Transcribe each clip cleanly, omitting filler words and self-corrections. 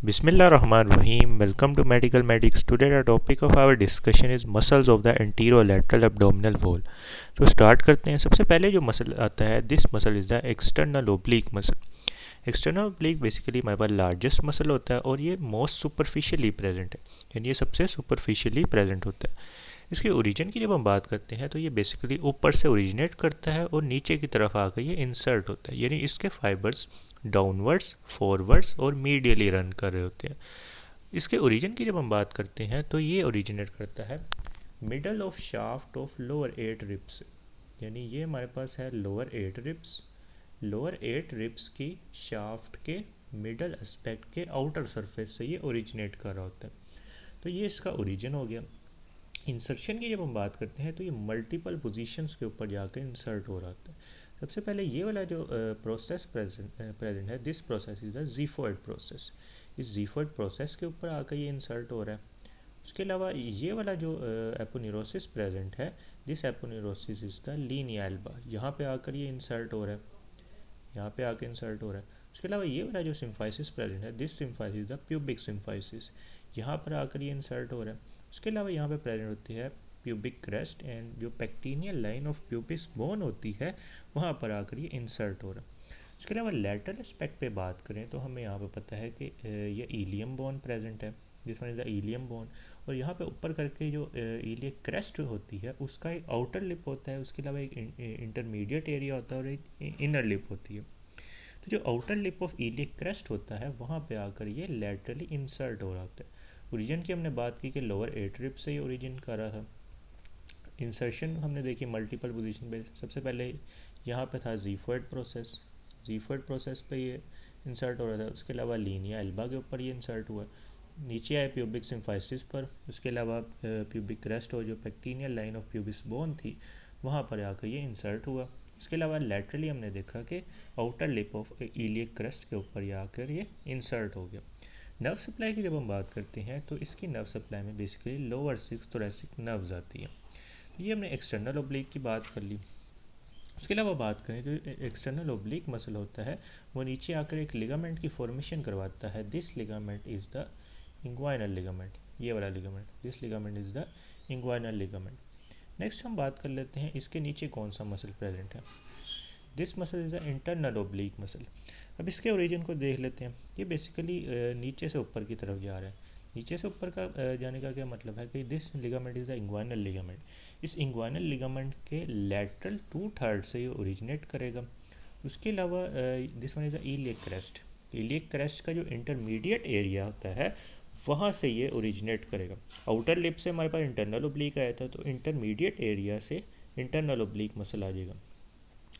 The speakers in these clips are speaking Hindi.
Bismillahirrahmanirrahim. Welcome to Medical Medics. Today the topic of our discussion is muscles of the anterolateral abdominal wall. तो स्टार्ट करते हैं. सबसे पहले जो मसल आता है, this muscle is the external oblique muscle. External oblique basically हमारे पास लार्जेस्ट मसल होता है और ये मोस्ट सुपरफिशियली प्रेजेंट है, यानी ये सबसे सुपरफिशियली प्रेजेंट होता है. इसके ओरिजिन की जब हम बात करते हैं तो ये बेसिकली ऊपर से ओरिजिनेट करता है और नीचे की तरफ आकर ये इंसर्ट होता है, यानी इसके फाइबर्स डाउनवर्ड्स, फॉरवर्ड्स और मीडियली रन कर रहे होते हैं. इसके ओरिजिन की जब हम बात करते हैं तो ये ओरिजिनेट करता है middle of shaft of lower 8 ribs, यानी ये हमारे पास है लोअर 8 रिब्स. लोअर 8 रिब्स की शाफ्ट के मिडल एस्पेक्ट के आउटर सरफेस से ये ओरिजिनेट कर रहा होता है. तो ये इसका ओरिजिन हो गया. इंसर्शन की जब हम बात करते हैं तो ये मल्टीपल पोजीशंस के ऊपर जाकर इंसर्ट हो रहा होता है. सबसे पहले ये वाला जो प्रोसेस प्रेजेंट है, this process is the xiphoid process. इस ज़ीफोइड प्रोसेस के ऊपर आकर ये इंसर्ट हो रहा है. उसके अलावा ये वाला जो एपोन्यूरोसिस प्रेजेंट है, this aponeurosis is the Linnaea Elba. यहाँ पे आकर ये इंसर्ट हो रहा है, यहाँ पे आकर इंसर्ट हो रहा है. उसके अलावा ये वाला जो सिम्फाइसिस प्रेजेंट है, this symphysis the pubic symphysis. यहाँ पर आकर ये इंसर्ट हो रहा है. उसके अलावा यहाँ पे प्रेजेंट होती है प्यूबिक क्रेस्ट एंड जो pectineal line of pubis bone होती है, वहाँ पर आकर ये इंसर्ट हो रहा है. उसके अलावा लेटरल एस्पेक्ट पे बात करें तो हमें यहाँ पे पता है कि ये इलियम बोन प्रेजेंट है, जिस one is the ilium bone. और यहाँ पे ऊपर करके जो इलियक क्रेस्ट होती है उसका एक आउटर लिप होता है. उसके अलावा एक इंटरमीडिएट एरिया होता है और एक इनर लिप होती है. तो जो outer lip of iliac crest होता है वहाँ पे आकर ये लेटरली इंसर्ट हो रहा होता है. ओरिजिन की हमने बात की कि लोअर 8 रिब से ही ओरिजिन कर रहा था. इंसर्शन हमने देखी मल्टीपल पोजीशन पे. सबसे पहले यहाँ पे था ज़ीफोइड प्रोसेस. ज़ीफोइड प्रोसेस पे ये इंसर्ट हो रहा था. उसके अलावा लीनिया एल्बा के ऊपर ये इंसर्ट हुआ. नीचे आए प्यूबिक सिम्फाइसिस पर. उसके अलावा प्यूबिक क्रेस्ट और जो pectineal line of pubis bone थी वहाँ पर आकर ये इंसर्ट हुआ. इसके अलावा लेटरली हमने देखा कि outer lip of iliac crest के ऊपर ये आकर ये इंसर्ट हो गया. नर्व सप्लाई की जब हम बात करते हैं तो इसकी नर्व सप्लाई में बेसिकली लोअर 6 थोरेसिक नर्व्स आती हैं. ये हमने एक्सटर्नल ओब्लिक की बात कर ली. उसके अलावा बात करें तो एक्सटर्नल ओब्लिक मसल होता है वो नीचे आकर एक लिगामेंट की फॉर्मेशन करवाता है. This ligament is the inguinal ligament. ये वाला ligament, this ligament is the inguinal ligament. Next हम बात कर लेते हैं इसके नीचे कौन सा मसल प्रेजेंट है. This muscle is the internal oblique muscle. अब इसके ओरिजिन को देख लेते हैं. ये बेसिकली नीचे से ऊपर की तरफ जा रहा है. नीचे से ऊपर का जाने का क्या मतलब है कि this ligament is the inguinal ligament. इस इंग्वाइनल लिगामेंट के लेटरल 2/3 से ये ओरिजिनेट करेगा. उसके अलावा this one is the iliac crest. Iliac crest का जो इंटरमीडिएट एरिया होता है वहाँ से ये ओरिजिनेट करेगा. आउटर लिप से हमारे पास इंटरनल ओब्लिक आया था, तो इंटरमीडिएट एरिया से इंटरनल ओब्लिक मसल आ जाएगा.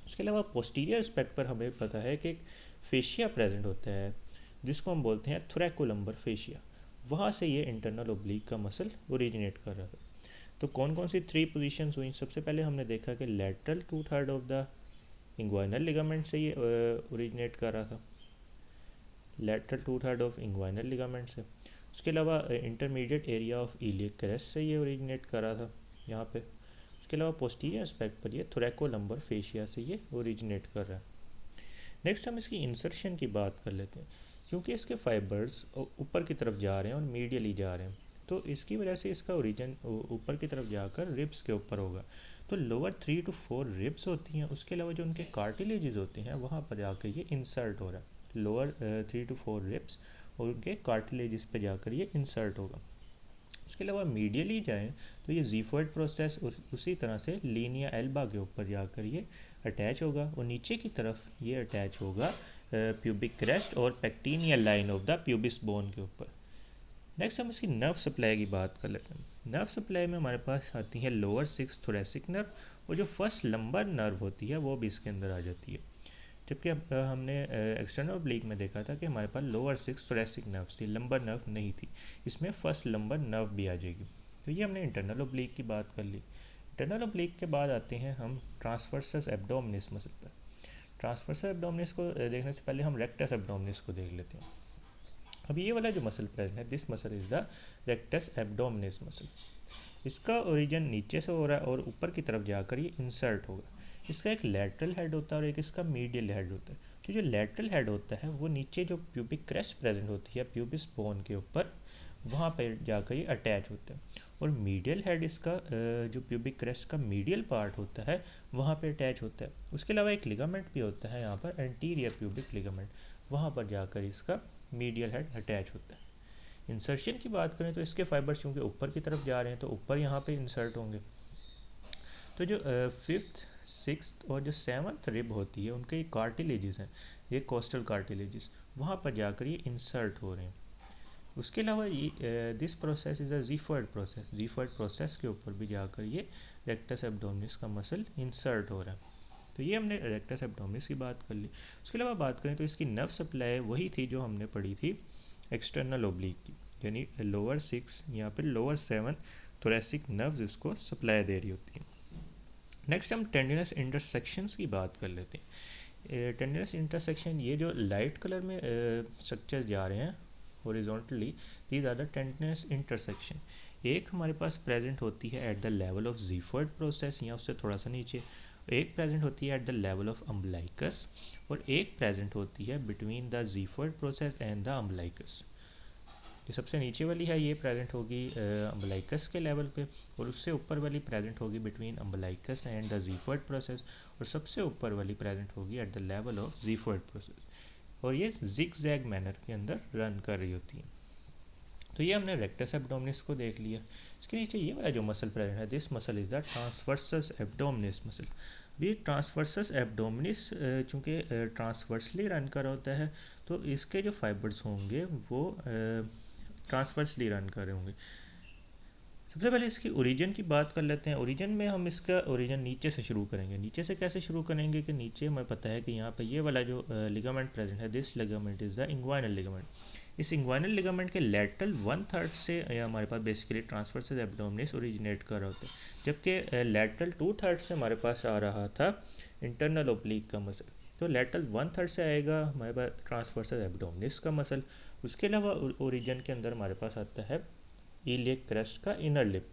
उसके अलावा पोस्टीरियर एस्पेक्ट पर हमें पता है कि एक फेशिया प्रेजेंट होता है जिसको हम बोलते हैं थोरैकोलम्बर फेशिया. वहाँ से ये इंटरनल ओब्लिक का मसल ओरिजिनेट कर रहा था. तो कौन कौन सी 3 पोजीशंस हुई. सबसे पहले हमने देखा कि lateral 2/3 of the inguinal ligament से ये ओरिजिनेट कर रहा था, लेटरल 2/3 ऑफ इंग्वाइनल लिगामेंट से. उसके अलावा intermediate area of iliac crest से ये ओरिजिनेट कर रहा था यहाँ पे. उसके अलावा पोस्टीरियर एस्पेक्ट पर ये थोरैकोलम्बर फेशिया से ये ओरिजिनेट कर रहा है. नेक्स्ट हम इसकी इंसर्शन की बात कर लेते हैं. क्योंकि इसके फाइबर्स ऊपर की तरफ जा रहे हैं और मीडियली जा रहे हैं, तो इसकी वजह से इसका ओरिजिन ऊपर की तरफ जाकर रिब्स के ऊपर होगा. तो लोअर 3 to 4 रिब्स होती हैं. उसके अलावा जो उनके कार्टिलेजेस होते हैं वहाँ पर जाकर ये इंसर्ट हो रहा है. लोअर 3 to 4 रिब्स और उनके कार्टिलेजेस पे जाकर ये इंसर्ट होगा. उसके अलावा मीडियली जाएँ तो ये ज़ीफोइड प्रोसेस उसी तरह से लीनिया एल्बा के ऊपर जाकर ये अटैच होगा और नीचे की तरफ ये अटैच होगा प्यूबिक क्रेस्ट और pectineal line of the pubis bone के ऊपर. नेक्स्ट हम इसकी नर्व सप्लाई की बात कर लेते हैं. नर्व सप्लाई में हमारे पास आती है लोअर 6 थोरेसिक नर्व और जो फर्स्ट लंबर नर्व होती है वो भी इसके अंदर आ जाती है. जबकि हमने एक्सटर्नल ओब्लिक में देखा था कि हमारे पास लोअर 6 थोरेसिक नर्व्स थी, लंबर नर्व नहीं थी. इसमें फर्स्ट लंबर नर्व भी आ जाएगी. तो ये हमने इंटरनल ओब्लिक की बात कर ली. इंटरनल ओब्लिक के बाद आते हैं हम ट्रांसवर्सस एब्डोमिनिस मसल पर. ट्रांसवर्सस एब्डोमिनिस को देखने से पहले हम रेक्टस एब्डोमिनिस को देख लेते हैं. अब ये वाला जो मसल प्रेजेंट है, this muscle is the rectus abdominis muscle. इसका ओरिजिन नीचे से हो रहा है और ऊपर की तरफ जाकर ये इंसर्ट होगा. इसका एक लेटरल हेड होता है और एक इसका मीडियल हेड होता है. कि जो लेटरल हेड होता है वो नीचे जो प्यूबिक क्रेस्ट प्रेजेंट होती है प्यूबिस बोन के ऊपर, वहाँ पर जाकर ये अटैच होता है। और मीडियल हेड इसका जो प्यूबिक क्रेस्ट का मीडियल पार्ट होता है वहाँ पे अटैच होता है। उसके अलावा एक लिगामेंट भी होता है यहाँ पर, एंटीरियर प्यूबिक लिगामेंट, वहाँ पर जाकर इसका मीडियल हेड अटैच होता है। इंसर्शन की बात करें तो इसके फाइबर्स चूँकि ऊपर की तरफ जा रहे हैं तो ऊपर यहाँ पे इंसर्ट होंगे। तो जो फिफ्थ, सिक्स्थ और जो सेवन्थ रिब होती है उनके कार्टिलेजेस हैं, ये कोस्टल कार्टिलेजेस, वहाँ पर जाकर ये इंसर्ट हो रहे हैं। उसके अलावा ये this process is a xiphoid process, xiphoid process के ऊपर भी जाकर ये रेक्टस एब्डोमिनिस का मसल इंसर्ट हो रहा है। तो ये हमने रेक्टस एब्डोमिनिस की बात कर ली। उसके अलावा बात करें तो इसकी नर्व सप्लाई वही थी जो हमने पढ़ी थी एक्सटर्नल ओब्लिक की, यानी लोअर 6 या फिर लोअर 7 थोरेसिक नर्व्स इसको सप्लाई दे रही होती हैं। नेक्स्ट हम टेंडिनस इंटरसेक्शंस की बात कर लेते हैं। टेंडिनस इंटरसेक्शन, ये जो लाइट कलर में स्ट्रक्चर्स जा रहे हैं horizontally, these are the tendinous intersection. एक हमारे पास प्रेजेंट होती है at the level of xiphoid process या उससे थोड़ा सा नीचे, एक प्रेजेंट होती है at the level of umbilicus, और एक प्रेजेंट होती है between the xiphoid process and the umbilicus. जो सबसे नीचे वाली है ये प्रेजेंट होगी अम्बलाइकस के लेवल पे, और उससे ऊपर वाली प्रेजेंट होगी between umbilicus and the xiphoid process, और सबसे ऊपर वाली प्रेजेंट होगी at the level of xiphoid process, और ये जिग जैग मैनर के अंदर रन कर रही होती है। तो ये हमने रेक्टस एब्डोमिनिस को देख लिया। इसके नीचे ये वाला जो मसल प्रेजेंट है, this muscle is the transversus abdominis muscle. भी ट्रांसवर्सस एब्डोमिनिस चूँकि ट्रांसवर्सली रन कर रहा होता है तो इसके जो फाइबर्स होंगे वो ट्रांसवर्सली रन कर रहे होंगे। सबसे पहले इसकी ओरिजिन की बात कर लेते हैं। ओरिजिन में हम इसका ओरिजिन नीचे से शुरू करेंगे। नीचे से कैसे शुरू करेंगे कि नीचे हमें पता है कि यहाँ पे ये वाला जो लिगामेंट प्रेजेंट है, this ligament is the inguinal ligament. इस इंग्वाइनल लिगामेंट के लेटरल 1/3 से हमारे पास बेसिकली ट्रांसवर्सस एब्डोमिनिस ओरिजिनेट कर रहा होता है, जबकि लेटरल 2/3 से हमारे पास आ रहा था इंटरनल ओब्लिक का मसल। तो लेटरल 1/3 से आएगा हमारे पास ट्रांसवर्सस एब्डोमिनिस का मसल। उसके अलावा ओरिजिन के अंदर हमारे पास आता है इलियक क्रेस्ट का inner lip.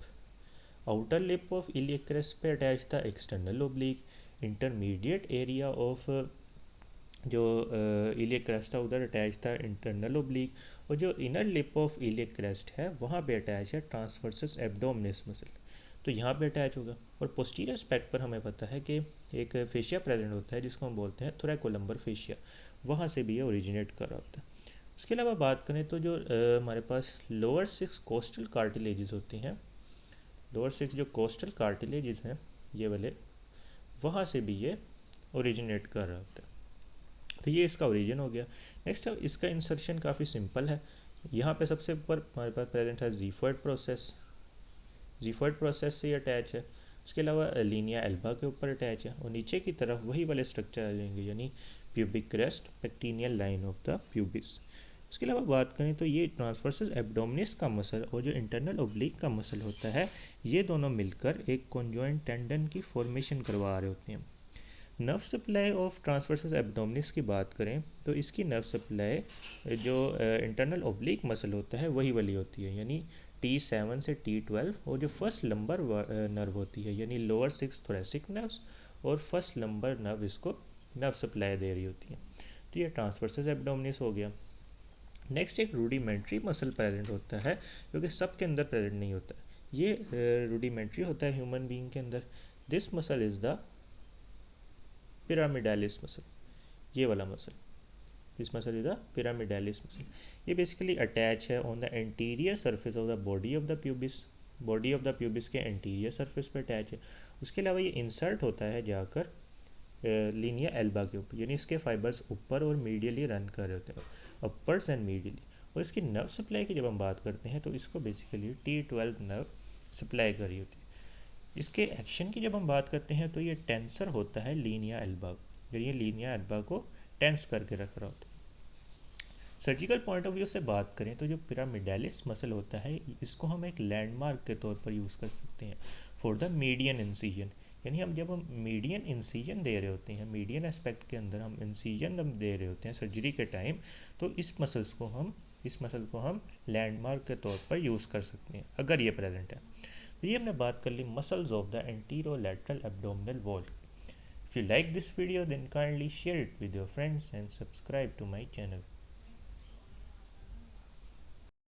Outer lip of iliac crest पे अटैच था external oblique. Intermediate area of जो इलियक क्रेस्ट था उधर अटैच था इंटरनल ओब्लिक, और जो inner lip of iliac crest है वहाँ पे अटैच है ट्रांसवर्सस एब्डोमिनिस मसल, तो यहाँ पे अटैच होगा। और पोस्टीरियर एस्पेक्ट पर हमें पता है कि एक फेशिया प्रेजेंट होता है जिसको हम बोलते हैं थोरैकोलम्बर फेशिया, वहाँ से भी ये ओरिजिनेट कर रहा होता है। उसके अलावा बात करें तो जो हमारे पास लोअर 6 कोस्टल कार्टिलेजेस होती हैं, लोअर 6 जो कोस्टल कार्टिलेजेस हैं ये वाले, वहाँ से भी ये ओरिजिनेट कर रहा होता है। तो ये इसका ओरिजिन हो गया। नेक्स्ट इसका इंसर्शन काफ़ी सिंपल है। यहाँ पे सबसे ऊपर हमारे पास प्रेजेंट है जीफर्ड प्रोसेस, जीफर्ड प्रोसेस से अटैच है। उसके अलावा लीनिया एल्बा के ऊपर अटैच है, और नीचे की तरफ वही वाले स्ट्रक्चर आ जाएंगे, यानी pubic crest, pectineal line of the pubis. उसके अलावा बात करें तो ये ट्रांसवर्सस एब्डोमिनिस का मसल और जो इंटरनल ओब्लिक का मसल होता है, ये दोनों मिलकर एक कॉन्जॉइंट टेंडन की फॉर्मेशन करवा रहे होते हैं। Nerve supply of transversus abdominis की बात करें तो इसकी नर्व सप्लाई जो इंटरनल ओब्लिक मसल होता है वही वाली होती है, यानी T7 से T12, और जो फर्स्ट लंबर नर्व होती है यानी लोअर 6 थोरेसिक नर्व्स, और फर्स्ट लंबर नर्व इसको नर्व सप्लाई दे रही होती है। तो ये ट्रांसवर्सस एब्डोमिनिस हो गया। नेक्स्ट एक रूडिमेंट्री मसल प्रेजेंट होता है जो कि सब के अंदर प्रेजेंट नहीं होता, ये रूडिमेंट्री होता है ह्यूमन बीइंग के अंदर। This muscle is the pyramidalis muscle, ये वाला muscle, this muscle is the pyramidalis muscle. ये बेसिकली अटैच है on the anterior surface of the body of the pubis, body of the pubis के एंटीरियर सरफेस पे अटैच है। उसके अलावा ये इंसर्ट होता है जाकर लीनिया एल्बा के ऊपर, यानी इसके फाइबर्स ऊपर और मीडियली रन कर रहे होते हैं, अपर्स एंड मीडियली। और इसकी नर्व सप्लाई की जब हम बात करते हैं तो इसको बेसिकली T12 नर्व सप्लाई कर रही होती है। इसके एक्शन की जब हम बात करते हैं तो ये टेंसर होता है लीनिया एल्बा, ये लीनिया एल्बा को टेंस करके रख रहा होता है। सर्जिकल पॉइंट ऑफ व्यू से बात करें तो जो पिरामिडालिस मसल होता है इसको हम एक लैंडमार्क के तौर पर यूज़ कर सकते हैं फॉर द मीडियन इंसीजन, यानी जब हम मीडियन इंसीजन दे रहे होते हैं, मीडियन एस्पेक्ट के अंदर हम इंसीजन हम दे रहे होते हैं सर्जरी के टाइम, तो इस मसल को हम लैंडमार्क के तौर पर यूज़ कर सकते हैं अगर ये प्रेजेंट है। तो ये हमने बात कर ली muscles of the anterolateral abdominal wall. If you like this video, then kindly share it with your friends and subscribe to my channel.